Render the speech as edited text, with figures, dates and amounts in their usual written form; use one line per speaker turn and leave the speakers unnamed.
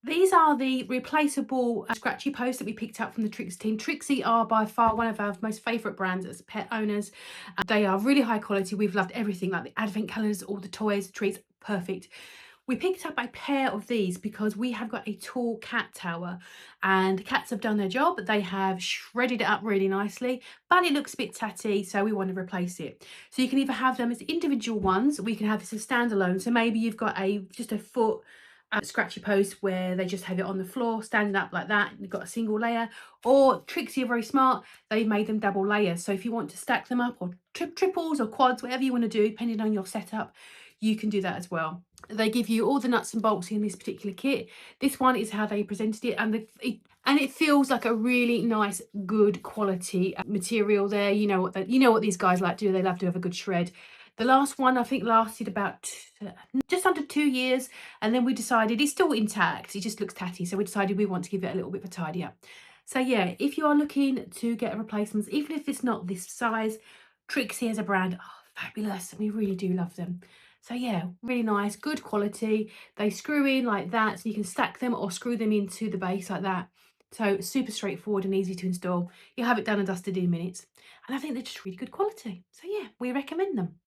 These are the replaceable scratchy posts that we picked up from the Trixie team. Trixie are by far one of our most favourite brands as pet owners. They are really high quality. We've loved everything, like the advent calendars, all the toys, the treats, perfect. We picked up a pair of these because we have got a tall cat tower and the cats have done their job. They have shredded it up really nicely, but it looks a bit tatty, so we want to replace it. So you can either have them as individual ones, we can have this as standalone. So maybe you've got just a foot scratchy post where they just have it on the floor standing up like that. You've got a single layer, or Trixie are very smart, they've made them double layers, so if you want to stack them up, or triples or quads, whatever you want to do depending on your setup, you can do that as well. They give you all the nuts and bolts in this particular kit. This one is how they presented it, and it feels like a really nice, good quality material there. You know what these guys like to do, they love to have a good shred. The last one I think lasted about just under 2 years, and then we decided it's still intact, it just looks tatty, so we decided we want to give it a little bit of a tidy up. So yeah, if you are looking to get a replacement, even if it's not this size, Trixie as a brand, oh, fabulous, we really do love them. So yeah, really nice, good quality. They screw in like that, so you can stack them or screw them into the base like that. So super straightforward and easy to install. You'll have it done and dusted in minutes. And I think they're just really good quality. So yeah, we recommend them.